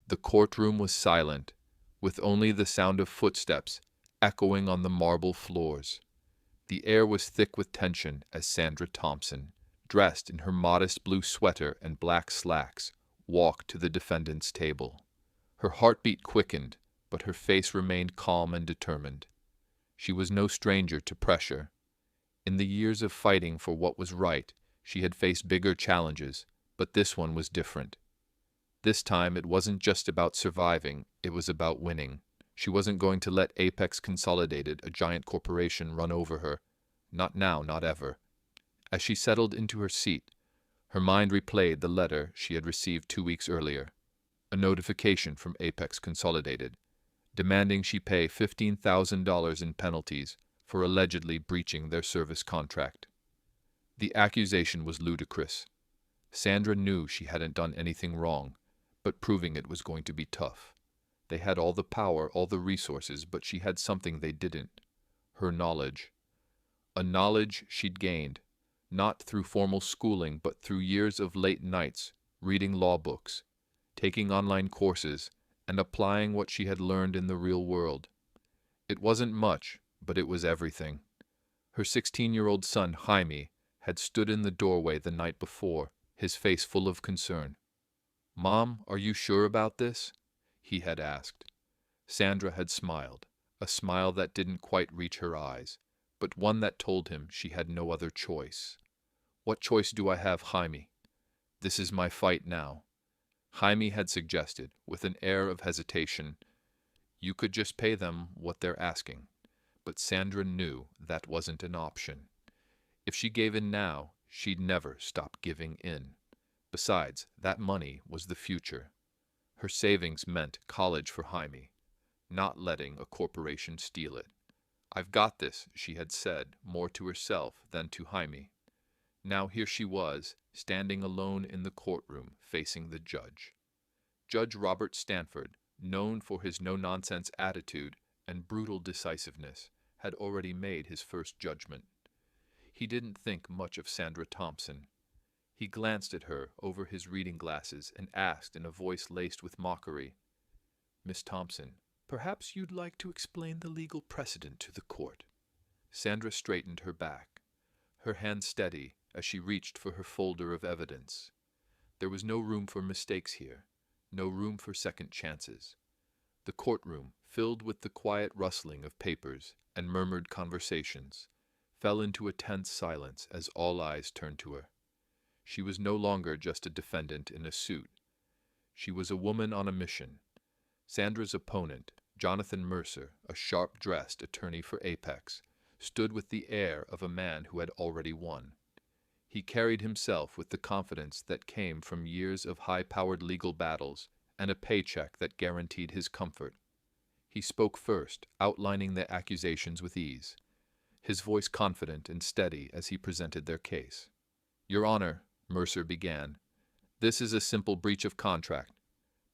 The courtroom was silent, with only the sound of footsteps echoing on the marble floors. The air was thick with tension as Sandra Thompson, dressed in her modest blue sweater and black slacks, walked to the defendant's table. Her heartbeat quickened, but her face remained calm and determined. She was no stranger to pressure. In the years of fighting for what was right, she had faced bigger challenges, but this one was different. This time it wasn't just about surviving, it was about winning. She wasn't going to let Apex Consolidated, a giant corporation, run over her. Not now, not ever. As she settled into her seat, her mind replayed the letter she had received 2 weeks earlier. A notification from Apex Consolidated, demanding she pay $15,000 in penalties for allegedly breaching their service contract. The accusation was ludicrous. Sandra knew she hadn't done anything wrong, but proving it was going to be tough. They had all the power, all the resources, but she had something they didn't: her knowledge. A knowledge she'd gained, not through formal schooling, but through years of late nights, reading law books, taking online courses, and applying what she had learned in the real world. It wasn't much, but it was everything. Her 16-year-old son, Jaime, had stood in the doorway the night before, his face full of concern. "Mom, are you sure about this?" he had asked. Sandra had smiled, a smile that didn't quite reach her eyes, but one that told him she had no other choice. "What choice do I have, Jaime? This is my fight now." Jaime had suggested, with an air of hesitation, "You could just pay them what they're asking." But Sandra knew that wasn't an option. If she gave in now, she'd never stop giving in. Besides, that money was the future. Her savings meant college for Jaime, not letting a corporation steal it. "I've got this," she had said, more to herself than to Jaime. Now here she was, standing alone in the courtroom, facing the judge. Judge Robert Stanford, known for his no-nonsense attitude and brutal decisiveness, had already made his first judgment. He didn't think much of Sandra Thompson. He glanced at her over his reading glasses and asked in a voice laced with mockery, "Miss Thompson, perhaps you'd like to explain the legal precedent to the court." Sandra straightened her back, her hand steady as she reached for her folder of evidence. There was no room for mistakes here, no room for second chances. The courtroom, filled with the quiet rustling of papers and murmured conversations, fell into a tense silence as all eyes turned to her. She was no longer just a defendant in a suit. She was a woman on a mission. Sandra's opponent, Jonathan Mercer, a sharp-dressed attorney for Apex, stood with the air of a man who had already won. He carried himself with the confidence that came from years of high-powered legal battles and a paycheck that guaranteed his comfort. He spoke first, outlining the accusations with ease, his voice confident and steady as he presented their case. "Your Honor," Mercer began, "this is a simple breach of contract.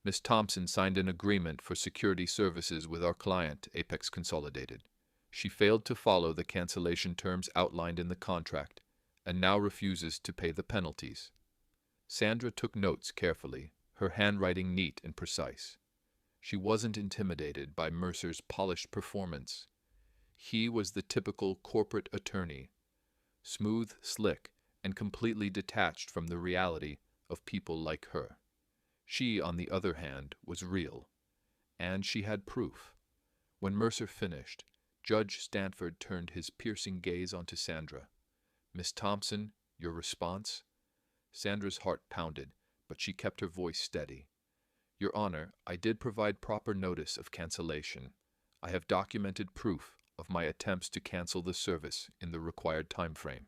Miss Thompson signed an agreement for security services with our client, Apex Consolidated. She failed to follow the cancellation terms outlined in the contract, and now refuses to pay the penalties." Sandra took notes carefully, her handwriting neat and precise. She wasn't intimidated by Mercer's polished performance. He was the typical corporate attorney, smooth, slick, and completely detached from the reality of people like her. She, on the other hand, was real, and she had proof. When Mercer finished, Judge Stanford turned his piercing gaze onto Sandra. "Miss Thompson, your response?" Sandra's heart pounded, but she kept her voice steady. "Your Honor, I did provide proper notice of cancellation. I have documented proof of my attempts to cancel the service in the required time frame.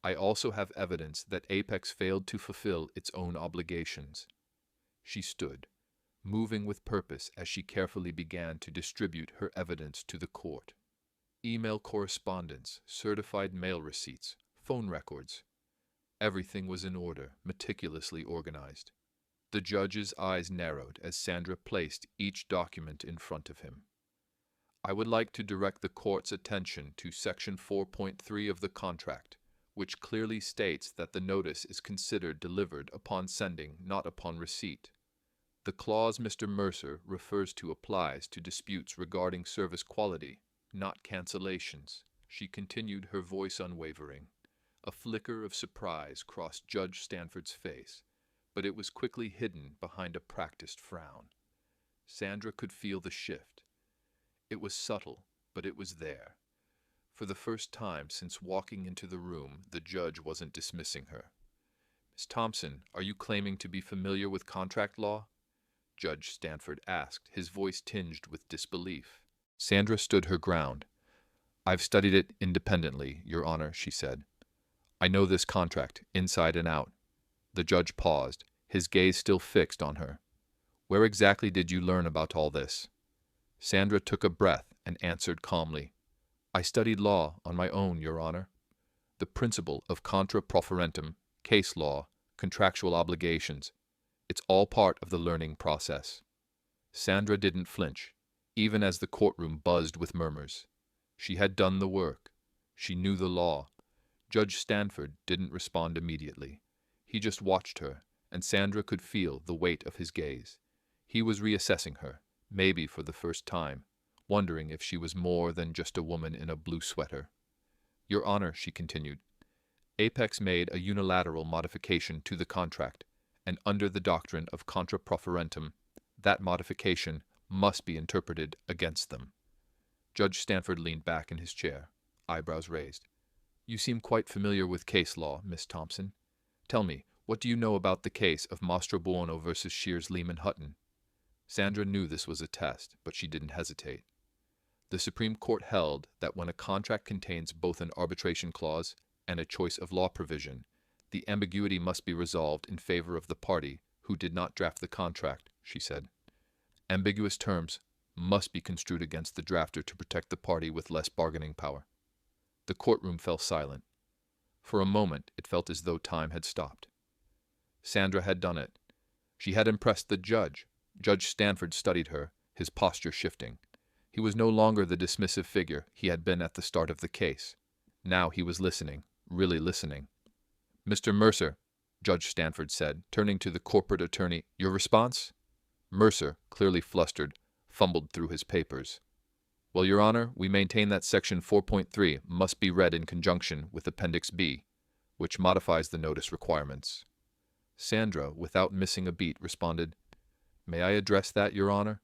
I also have evidence that Apex failed to fulfill its own obligations." She stood, moving with purpose as she carefully began to distribute her evidence to the court. Email correspondence, certified mail receipts, phone records. Everything was in order, meticulously organized. The judge's eyes narrowed as Sandra placed each document in front of him. "I would like to direct the court's attention to Section 4.3 of the contract, which clearly states that the notice is considered delivered upon sending, not upon receipt." The clause Mr. Mercer refers to applies to disputes regarding service quality, not cancellations. She continued, her voice unwavering. A flicker of surprise crossed Judge Stanford's face, but it was quickly hidden behind a practiced frown. Sandra could feel the shift. It was subtle, but it was there. For the first time since walking into the room, the judge wasn't dismissing her. "Miss Thompson, are you claiming to be familiar with contract law?" Judge Stanford asked, his voice tinged with disbelief. Sandra stood her ground. "I've studied it independently, Your Honor," she said. "I know this contract, inside and out." The judge paused, his gaze still fixed on her. "Where exactly did you learn about all this?" Sandra took a breath and answered calmly. "I studied law on my own, Your Honor. The principle of contra proferentum, case law, contractual obligations. It's all part of the learning process." Sandra didn't flinch, even as the courtroom buzzed with murmurs. She had done the work. She knew the law. Judge Stanford didn't respond immediately. He just watched her, and Sandra could feel the weight of his gaze. He was reassessing her, maybe for the first time, wondering if she was more than just a woman in a blue sweater. "Your Honor," she continued, "Apex made a unilateral modification to the contract, and under the doctrine of contra proferentum, that modification must be interpreted against them." Judge Stanford leaned back in his chair, eyebrows raised. "You seem quite familiar with case law, Miss Thompson. Tell me, what do you know about the case of Mastrobuono versus Shears Lehman Hutton?" Sandra knew this was a test, but she didn't hesitate. The Supreme Court held that when a contract contains both an arbitration clause and a choice of law provision, the ambiguity must be resolved in favor of the party who did not draft the contract, she said. Ambiguous terms must be construed against the drafter to protect the party with less bargaining power. The courtroom fell silent. For a moment, it felt as though time had stopped. Sandra had done it. She had impressed the judge. Judge Stanford studied her, his posture shifting. He was no longer the dismissive figure he had been at the start of the case. Now he was listening, really listening. "Mr. Mercer," Judge Stanford said, turning to the corporate attorney, "your response?" Mercer, clearly flustered, fumbled through his papers. "Well, Your Honor, we maintain that Section 4.3 must be read in conjunction with Appendix B, which modifies the notice requirements." Sandra, without missing a beat, responded, "May I address that, Your Honor?"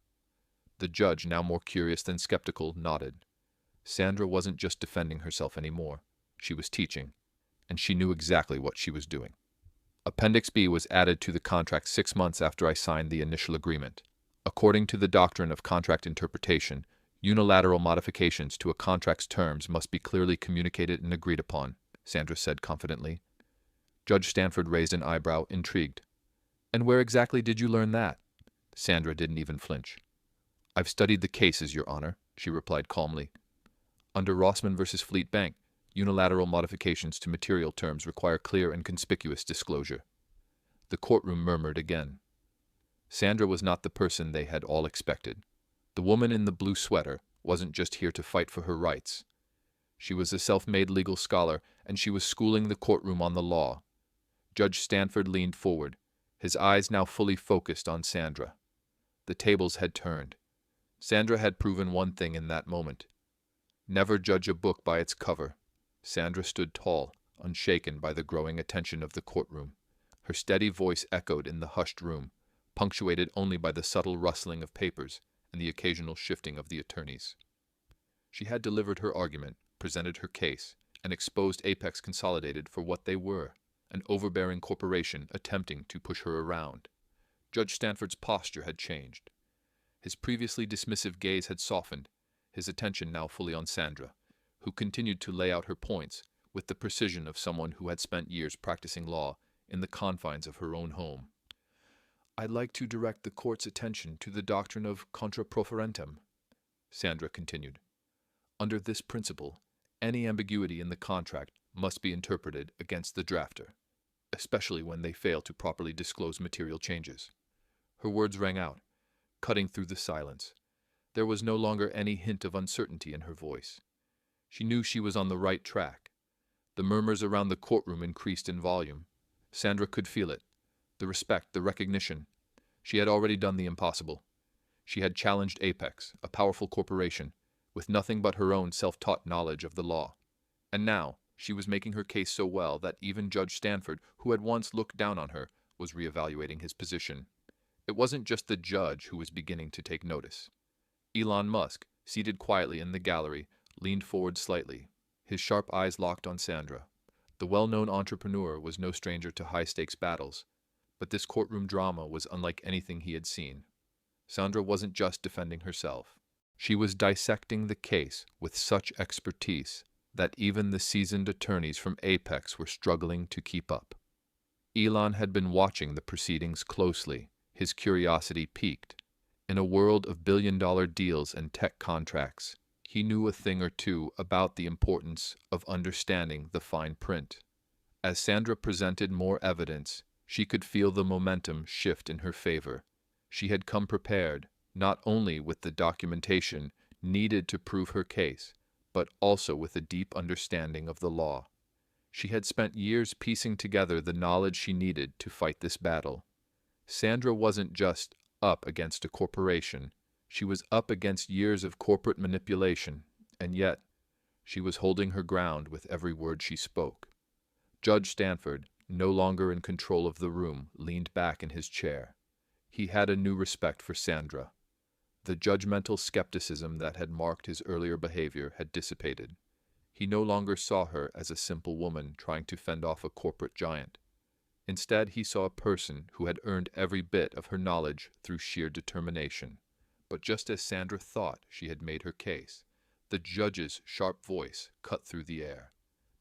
The judge, now more curious than skeptical, nodded. Sandra wasn't just defending herself anymore. She was teaching, and she knew exactly what she was doing. Appendix B was added to the contract 6 months after I signed the initial agreement. According to the doctrine of contract interpretation, unilateral modifications to a contract's terms must be clearly communicated and agreed upon, Sandra said confidently. Judge Stanford raised an eyebrow, intrigued. "And where exactly did you learn that?" Sandra didn't even flinch. "I've studied the cases, Your Honor," she replied calmly. Under Rossman v. Fleet Bank, unilateral modifications to material terms require clear and conspicuous disclosure. The courtroom murmured again. Sandra was not the person they had all expected. The woman in the blue sweater wasn't just here to fight for her rights. She was a self-made legal scholar, and she was schooling the courtroom on the law. Judge Stanford leaned forward, his eyes now fully focused on Sandra. The tables had turned. Sandra had proven one thing in that moment. Never judge a book by its cover. Sandra stood tall, unshaken by the growing attention of the courtroom. Her steady voice echoed in the hushed room, punctuated only by the subtle rustling of papers and the occasional shifting of the attorneys. She had delivered her argument, presented her case, and exposed Apex Consolidated for what they were, an overbearing corporation attempting to push her around. Judge Stanford's posture had changed. His previously dismissive gaze had softened, his attention now fully on Sandra, who continued to lay out her points with the precision of someone who had spent years practicing law in the confines of her own home. "I'd like to direct the court's attention to the doctrine of contra proferentum," Sandra continued. "Under this principle, any ambiguity in the contract must be interpreted against the drafter, especially when they fail to properly disclose material changes." Her words rang out, cutting through the silence. There was no longer any hint of uncertainty in her voice. She knew she was on the right track. The murmurs around the courtroom increased in volume. Sandra could feel it. The respect, the recognition. She had already done the impossible. She had challenged Apex, a powerful corporation, with nothing but her own self-taught knowledge of the law. And now, she was making her case so well that even Judge Stanford, who had once looked down on her, was reevaluating his position. It wasn't just the judge who was beginning to take notice. Elon Musk, seated quietly in the gallery, leaned forward slightly, his sharp eyes locked on Sandra. The well-known entrepreneur was no stranger to high-stakes battles, but this courtroom drama was unlike anything he had seen. Sandra wasn't just defending herself. She was dissecting the case with such expertise that even the seasoned attorneys from Apex were struggling to keep up. Elon had been watching the proceedings closely, his curiosity piqued. In a world of billion-dollar deals and tech contracts, he knew a thing or two about the importance of understanding the fine print. As Sandra presented more evidence, she could feel the momentum shift in her favor. She had come prepared, not only with the documentation needed to prove her case, but also with a deep understanding of the law. She had spent years piecing together the knowledge she needed to fight this battle. Sandra wasn't just up against a corporation, she was up against years of corporate manipulation, and yet she was holding her ground with every word she spoke. Judge Stanford, no longer in control of the room, leaned back in his chair. He had a new respect for Sandra. The judgmental skepticism that had marked his earlier behavior had dissipated. He no longer saw her as a simple woman trying to fend off a corporate giant. Instead, he saw a person who had earned every bit of her knowledge through sheer determination. But just as Sandra thought she had made her case, the judge's sharp voice cut through the air.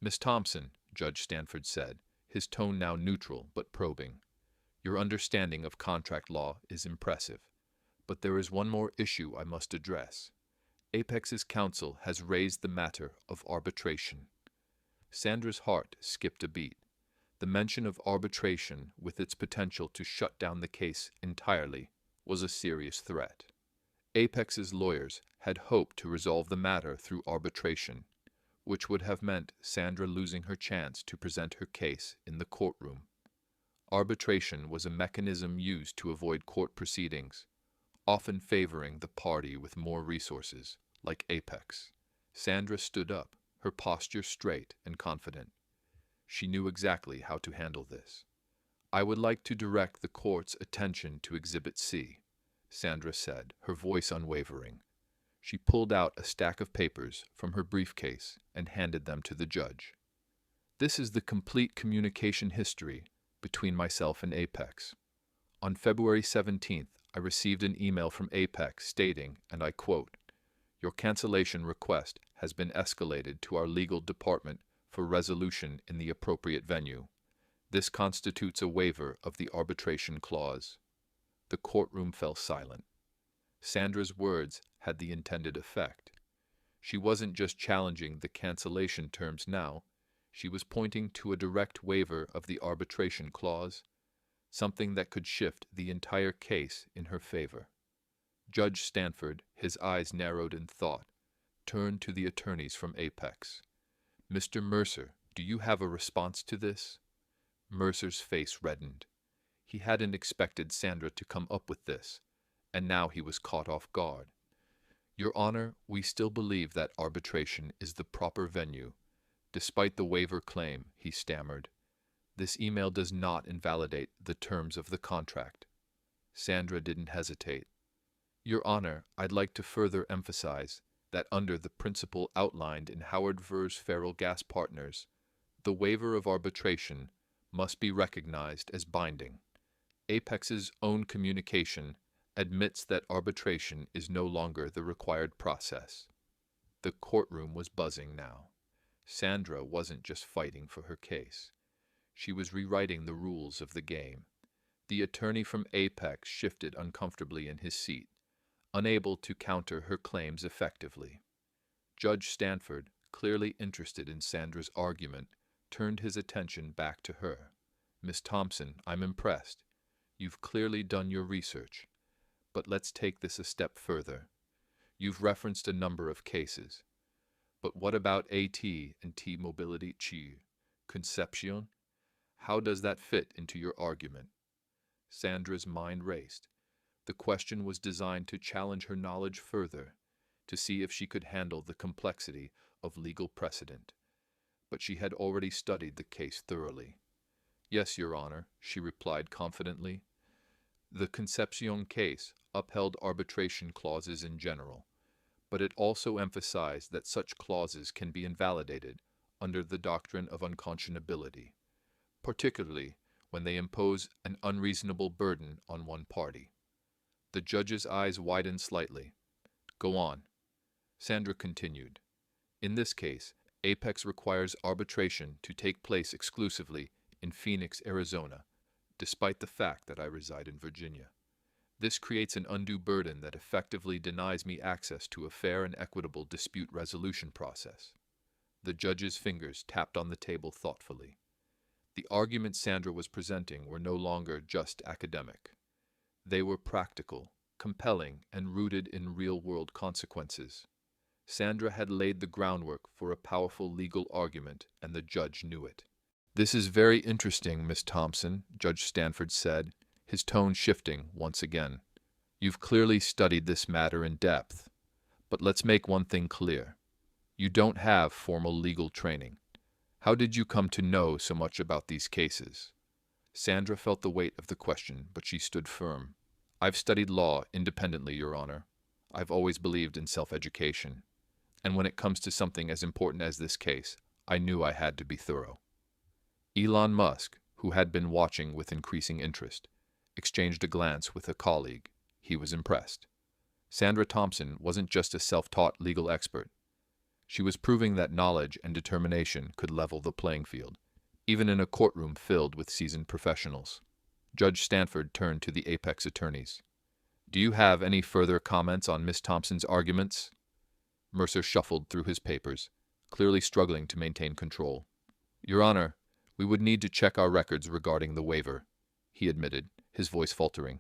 "Miss Thompson," Judge Stanford said, his tone now neutral but probing, "your understanding of contract law is impressive. But there is one more issue I must address. Apex's counsel has raised the matter of arbitration." Sandra's heart skipped a beat. The mention of arbitration, with its potential to shut down the case entirely, was a serious threat. Apex's lawyers had hoped to resolve the matter through arbitration, which would have meant Sandra losing her chance to present her case in the courtroom. Arbitration was a mechanism used to avoid court proceedings, often favoring the party with more resources, like Apex. Sandra stood up, her posture straight and confident. She knew exactly how to handle this. "I would like to direct the court's attention to Exhibit C," Sandra said, her voice unwavering. She pulled out a stack of papers from her briefcase and handed them to the judge. "This is the complete communication history between myself and Apex. On February 17th, I received an email from Apex stating, and I quote, 'Your cancellation request has been escalated to our legal department for resolution in the appropriate venue. This constitutes a waiver of the arbitration clause.'" The courtroom fell silent. Sandra's words had the intended effect. She wasn't just challenging the cancellation terms now, she was pointing to a direct waiver of the arbitration clause, something that could shift the entire case in her favor. Judge Stanford, his eyes narrowed in thought, turned to the attorneys from Apex. "Mr. Mercer, do you have a response to this?" Mercer's face reddened. He hadn't expected Sandra to come up with this, and now he was caught off guard. "Your Honor, we still believe that arbitration is the proper venue, despite the waiver claim," he stammered. "This email does not invalidate the terms of the contract." Sandra didn't hesitate. "Your Honor, I'd like to further emphasize that under the principle outlined in Howard Ver's Feral Gas Partners, the waiver of arbitration must be recognized as binding. Apex's own communication admits that arbitration is no longer the required process." The courtroom was buzzing now. Sandra wasn't just fighting for her case. She was rewriting the rules of the game. The attorney from Apex shifted uncomfortably in his seat, unable to counter her claims effectively. Judge Stanford, clearly interested in Sandra's argument, turned his attention back to her. "Miss Thompson, I'm impressed. You've clearly done your research. But let's take this a step further. You've referenced a number of cases. But what about AT and T Mobility Chi? Concepcion? How does that fit into your argument?" Sandra's mind raced. The question was designed to challenge her knowledge further, to see if she could handle the complexity of legal precedent. But she had already studied the case thoroughly. Yes, Your Honor, she replied confidently. The Concepcion case upheld arbitration clauses in general, but it also emphasized that such clauses can be invalidated under the doctrine of unconscionability, particularly when they impose an unreasonable burden on one party. The judge's eyes widened slightly. Go on. Sandra continued. In this case, Apex requires arbitration to take place exclusively in Phoenix, Arizona, despite the fact that I reside in Virginia. This creates an undue burden that effectively denies me access to a fair and equitable dispute resolution process. The judge's fingers tapped on the table thoughtfully. The arguments Sandra was presenting were no longer just academic. They were practical, compelling, and rooted in real-world consequences. Sandra had laid the groundwork for a powerful legal argument, and the judge knew it. This is very interesting, Miss Thompson, Judge Stanford said, his tone shifting once again. You've clearly studied this matter in depth, but let's make one thing clear. You don't have formal legal training. How did you come to know so much about these cases? Sandra felt the weight of the question, but she stood firm. I've studied law independently, Your Honor. I've always believed in self-education. And when it comes to something as important as this case, I knew I had to be thorough. Elon Musk, who had been watching with increasing interest, exchanged a glance with a colleague. He was impressed. Sandra Thompson wasn't just a self-taught legal expert. She was proving that knowledge and determination could level the playing field, even in a courtroom filled with seasoned professionals. Judge Stanford turned to the Apex attorneys. Do you have any further comments on Miss Thompson's arguments? Mercer shuffled through his papers, clearly struggling to maintain control. Your Honor, we would need to check our records regarding the waiver, he admitted, his voice faltering.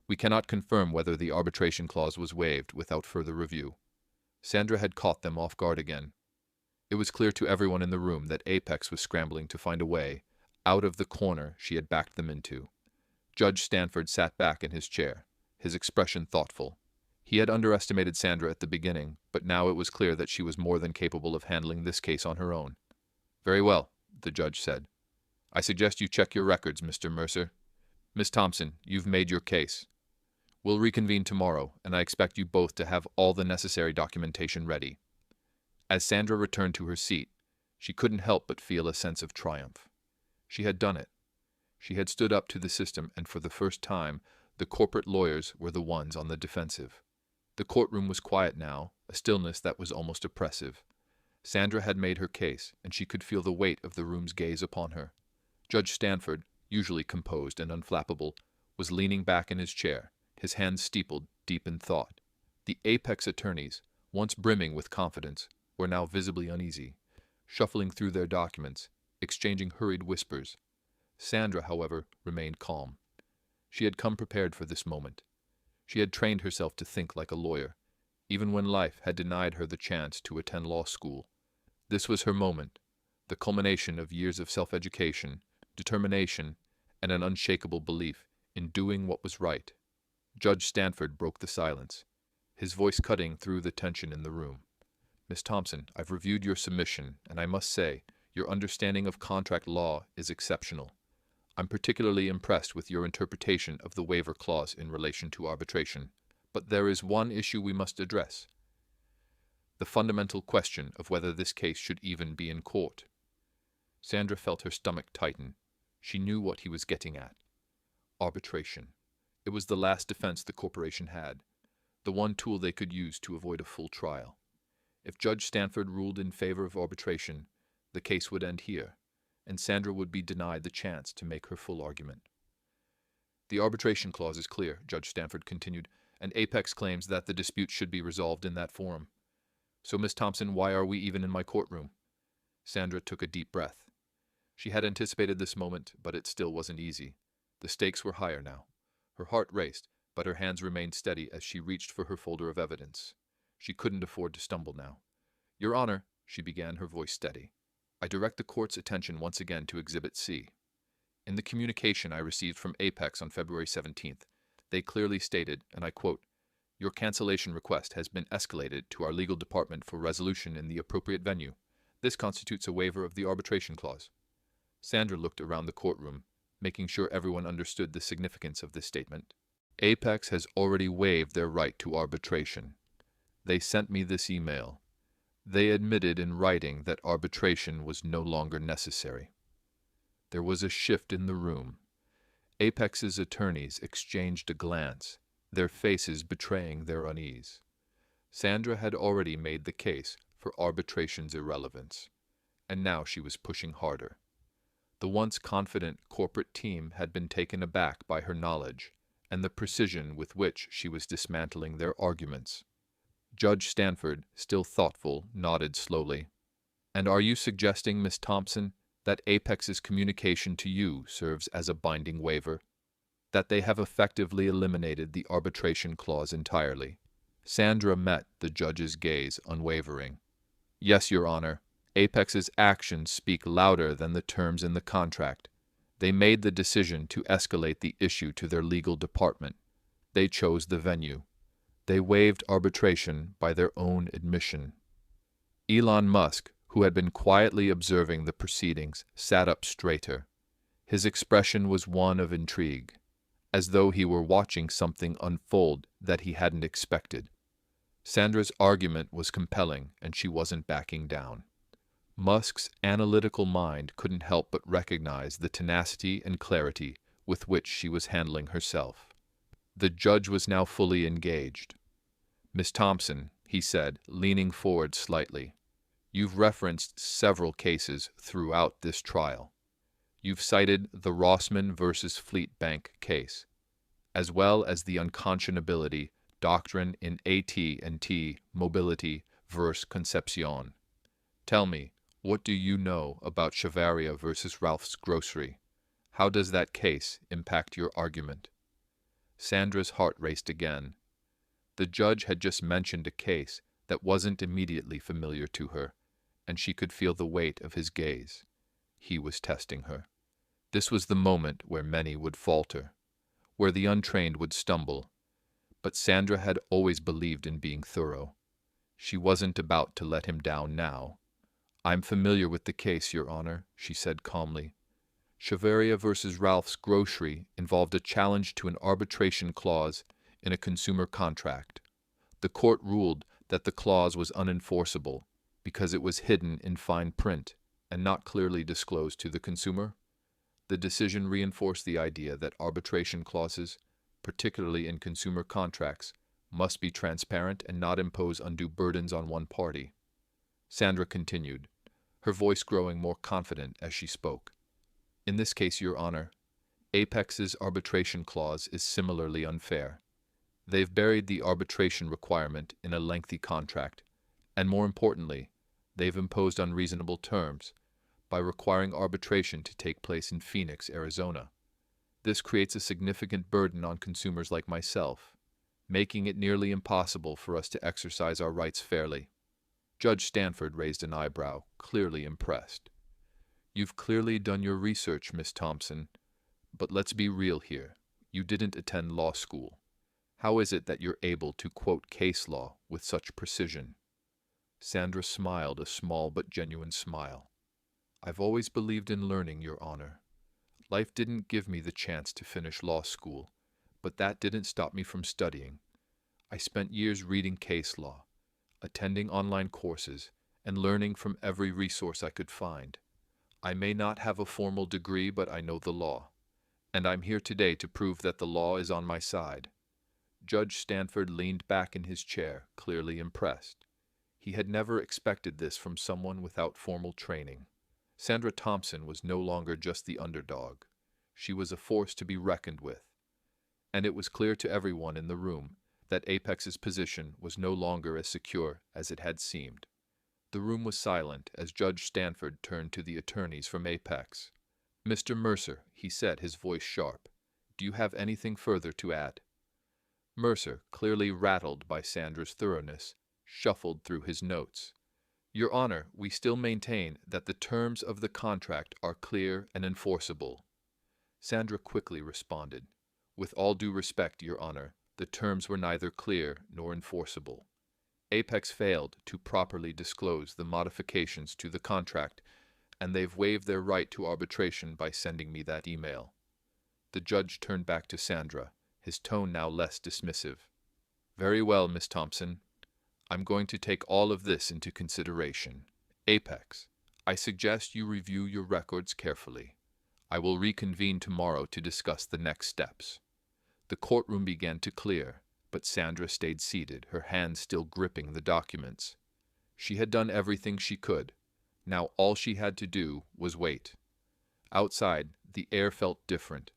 We cannot confirm whether the arbitration clause was waived without further review. Sandra had caught them off guard again. It was clear to everyone in the room that Apex was scrambling to find a way out of the corner she had backed them into. Judge Stanford sat back in his chair, his expression thoughtful. He had underestimated Sandra at the beginning, but now it was clear that she was more than capable of handling this case on her own. Very well, the judge said. I suggest you check your records, Mr. Mercer. Miss Thompson, you've made your case. We'll reconvene tomorrow, and I expect you both to have all the necessary documentation ready. As Sandra returned to her seat, she couldn't help but feel a sense of triumph. She had done it. She had stood up to the system, and for the first time, the corporate lawyers were the ones on the defensive. The courtroom was quiet now, a stillness that was almost oppressive. Sandra had made her case, and she could feel the weight of the room's gaze upon her. Judge Stanford, usually composed and unflappable, was leaning back in his chair, his hands steepled deep in thought. The Apex attorneys, once brimming with confidence, were now visibly uneasy, shuffling through their documents, exchanging hurried whispers. Sandra, however, remained calm. She had come prepared for this moment. She had trained herself to think like a lawyer, even when life had denied her the chance to attend law school. This was her moment, the culmination of years of self-education, determination, and an unshakable belief in doing what was right. Judge Stanford broke the silence, his voice cutting through the tension in the room. Miss Thompson, I've reviewed your submission, and I must say, your understanding of contract law is exceptional. I'm particularly impressed with your interpretation of the waiver clause in relation to arbitration. But there is one issue we must address: the fundamental question of whether this case should even be in court. Sandra felt her stomach tighten. She knew what he was getting at. Arbitration. It was the last defense the corporation had, the one tool they could use to avoid a full trial. If Judge Stanford ruled in favor of arbitration, the case would end here, and Sandra would be denied the chance to make her full argument. The arbitration clause is clear, Judge Stanford continued, and Apex claims that the dispute should be resolved in that forum. So, Miss Thompson, why are we even in my courtroom? Sandra took a deep breath. She had anticipated this moment, but it still wasn't easy. The stakes were higher now. Her heart raced, but her hands remained steady as she reached for her folder of evidence. She couldn't afford to stumble now. Your Honor, she began, her voice steady, I direct the court's attention once again to Exhibit C. In the communication I received from Apex on February 17th, they clearly stated, and I quote, "Your cancellation request has been escalated to our legal department for resolution in the appropriate venue. This constitutes a waiver of the arbitration clause." Sandra looked around the courtroom, making sure everyone understood the significance of this statement. Apex has already waived their right to arbitration. They sent me this email. They admitted in writing that arbitration was no longer necessary. There was a shift in the room. Apex's attorneys exchanged a glance, their faces betraying their unease. Sandra had already made the case for arbitration's irrelevance, and now she was pushing harder. The once confident corporate team had been taken aback by her knowledge and the precision with which she was dismantling their arguments. Judge Stanford, still thoughtful, nodded slowly. "And are you suggesting, Miss Thompson, that Apex's communication to you serves as a binding waiver? That they have effectively eliminated the arbitration clause entirely?" Sandra met the judge's gaze, unwavering. "Yes, Your Honor. Apex's actions speak louder than the terms in the contract. They made the decision to escalate the issue to their legal department. They chose the venue. They waived arbitration by their own admission." Elon Musk, who had been quietly observing the proceedings, sat up straighter. His expression was one of intrigue, as though he were watching something unfold that he hadn't expected. Sandra's argument was compelling, and she wasn't backing down. Musk's analytical mind couldn't help but recognize the tenacity and clarity with which she was handling herself. The judge was now fully engaged. "Miss Thompson," he said, leaning forward slightly, "you've referenced several cases throughout this trial. You've cited the Rossman versus Fleet Bank case, as well as the unconscionability doctrine in AT&T Mobility versus Concepcion. Tell me, what do you know about Chavaria versus Ralph's Grocery? How does that case impact your argument?" Sandra's heart raced again. The judge had just mentioned a case that wasn't immediately familiar to her, and she could feel the weight of his gaze. He was testing her. This was the moment where many would falter, where the untrained would stumble. But Sandra had always believed in being thorough. She wasn't about to let him down now. "I'm familiar with the case, Your Honor," she said calmly. "Chavaria versus Ralph's Grocery involved a challenge to an arbitration clause in a consumer contract. The court ruled that the clause was unenforceable because it was hidden in fine print and not clearly disclosed to the consumer. The decision reinforced the idea that arbitration clauses, particularly in consumer contracts, must be transparent and not impose undue burdens on one party." Sandra continued, her voice growing more confident as she spoke. "In this case, Your Honor, Apex's arbitration clause is similarly unfair. They've buried the arbitration requirement in a lengthy contract, and more importantly, they've imposed unreasonable terms by requiring arbitration to take place in Phoenix, Arizona. This creates a significant burden on consumers like myself, making it nearly impossible for us to exercise our rights fairly." Judge Stanford raised an eyebrow, clearly impressed. "You've clearly done your research, Miss Thompson, but let's be real here. You didn't attend law school. How is it that you're able to quote case law with such precision?" Sandra smiled a small but genuine smile. "I've always believed in learning, Your Honor. Life didn't give me the chance to finish law school, but that didn't stop me from studying. I spent years reading case law, attending online courses, and learning from every resource I could find. I may not have a formal degree, but I know the law, and I'm here today to prove that the law is on my side." Judge Stanford leaned back in his chair, clearly impressed. He had never expected this from someone without formal training. Sandra Thompson was no longer just the underdog. She was a force to be reckoned with. And it was clear to everyone in the room that Apex's position was no longer as secure as it had seemed. The room was silent as Judge Stanford turned to the attorneys from Apex. "Mr. Mercer," he said, his voice sharp, "do you have anything further to add?" Mercer, clearly rattled by Sandra's thoroughness, shuffled through his notes. "Your Honor, we still maintain that the terms of the contract are clear and enforceable. Sandra quickly responded. With all due respect, Your Honor, the terms were neither clear nor enforceable. Apex failed to properly disclose the modifications to the contract, and they've waived their right to arbitration by sending me that email. The judge turned back to Sandra, his tone now less dismissive. Very well, Miss Thompson. I'm going to take all of this into consideration. Apex, I suggest you review your records carefully. I will reconvene tomorrow to discuss the next steps. The courtroom began to clear, but Sandra stayed seated, her hands still gripping the documents. She had done everything she could. Now all she had to do was wait. Outside, the air felt different.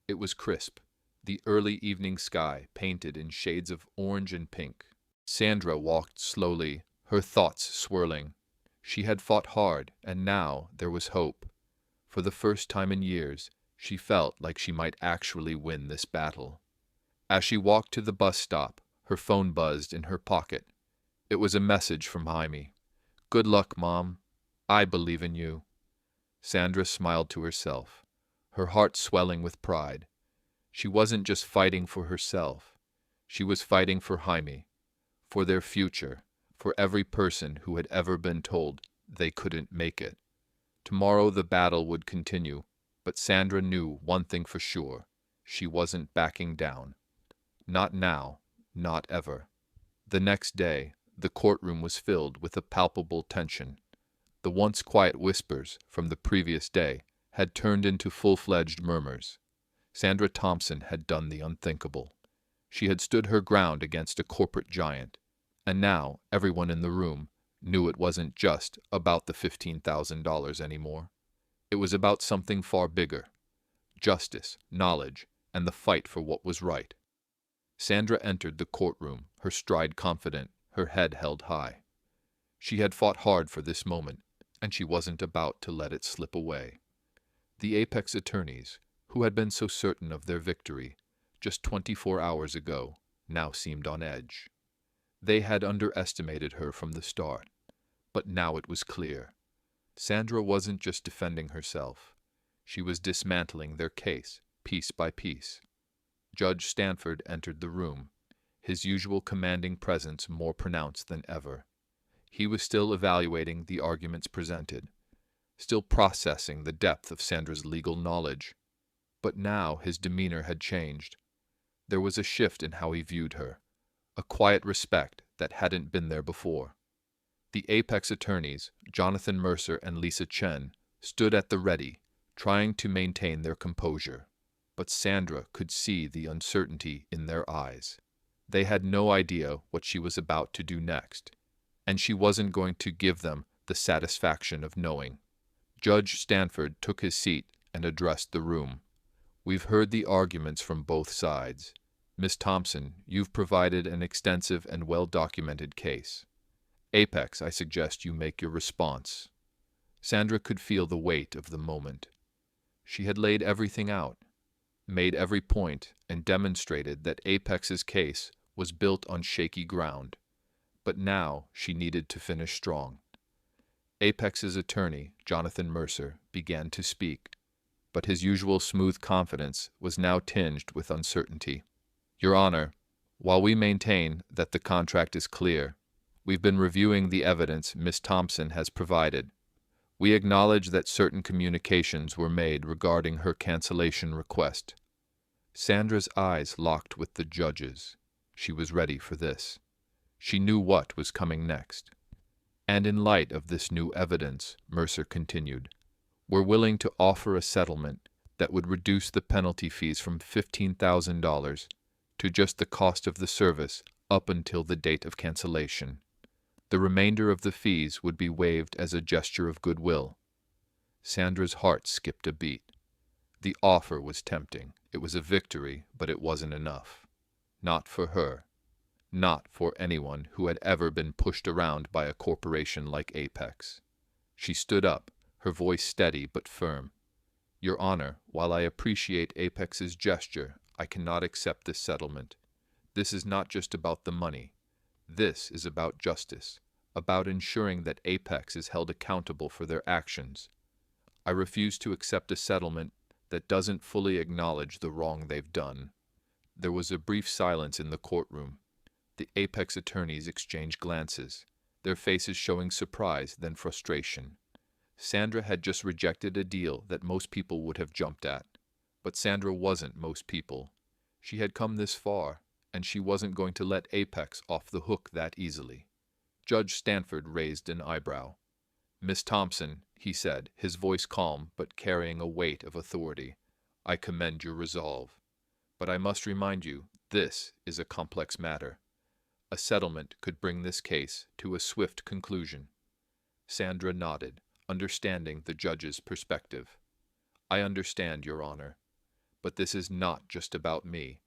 It was crisp, the early evening sky painted in shades of orange and pink. Sandra walked slowly, her thoughts swirling. She had fought hard, and now there was hope. For the first time in years, she felt like she might actually win this battle. As she walked to the bus stop, her phone buzzed in her pocket. It was a message from Jaime. Good luck, Mom. I believe in you. Sandra smiled to herself, her heart swelling with pride. She wasn't just fighting for herself. She was fighting for Jaime, for their future, for every person who had ever been told they couldn't make it. Tomorrow the battle would continue, but Sandra knew one thing for sure. She wasn't backing down. Not now, not ever. The next day, the courtroom was filled with a palpable tension. The once quiet whispers from the previous day had turned into full-fledged murmurs. Sandra Thompson had done the unthinkable. She had stood her ground against a corporate giant, and now everyone in the room knew it wasn't just about the $15,000 anymore. It was about something far bigger: justice, knowledge, and the fight for what was right. Sandra entered the courtroom, her stride confident, her head held high. She had fought hard for this moment, and she wasn't about to let it slip away. The Apex attorneys, who had been so certain of their victory just 24 hours ago, now seemed on edge. They had underestimated her from the start, but now it was clear. Sandra wasn't just defending herself. She was dismantling their case, piece by piece. Judge Stanford entered the room, his usual commanding presence more pronounced than ever. He was still evaluating the arguments presented, still processing the depth of Sandra's legal knowledge. But now his demeanor had changed. There was a shift in how he viewed her, a quiet respect that hadn't been there before. The Apex attorneys, Jonathan Mercer and Lisa Chen, stood at the ready, trying to maintain their composure. But Sandra could see the uncertainty in their eyes. They had no idea what she was about to do next, and she wasn't going to give them the satisfaction of knowing. Judge Stanford took his seat and addressed the room. We've heard the arguments from both sides. Miss Thompson, you've provided an extensive and well-documented case. Apex, I suggest you make your response. Sandra could feel the weight of the moment. She had laid everything out, made every point, and demonstrated that Apex's case was built on shaky ground. But now she needed to finish strong. Apex's attorney, Jonathan Mercer, began to speak, but his usual smooth confidence was now tinged with uncertainty. Your Honor, while we maintain that the contract is clear, we've been reviewing the evidence Miss Thompson has provided. We acknowledge that certain communications were made regarding her cancellation request. Sandra's eyes locked with the judge's. She was ready for this. She knew what was coming next. And in light of this new evidence, Mercer continued, we're willing to offer a settlement that would reduce the penalty fees from $15,000 to just the cost of the service up until the date of cancellation. The remainder of the fees would be waived as a gesture of goodwill. Sandra's heart skipped a beat. The offer was tempting. It was a victory, but it wasn't enough. Not for her. Not for anyone who had ever been pushed around by a corporation like Apex. She stood up, her voice steady but firm. Your Honor, while I appreciate Apex's gesture, I cannot accept this settlement. This is not just about the money. This is about justice, about ensuring that Apex is held accountable for their actions. I refuse to accept a settlement that doesn't fully acknowledge the wrong they've done. There was a brief silence in the courtroom. The apex attorneys exchanged glances, their faces showing surprise then frustration. Sandra had just rejected a deal that most people would have jumped at. But Sandra wasn't most people. She had come this far, and she wasn't going to let Apex off the hook that easily. Judge Stanford raised an eyebrow. "Miss Thompson," he said, his voice calm but carrying a weight of authority, "I commend your resolve. But I must remind you, this is a complex matter. A settlement could bring this case to a swift conclusion." Sandra nodded, understanding the judge's perspective. "I understand, Your Honor. But this is not just about me.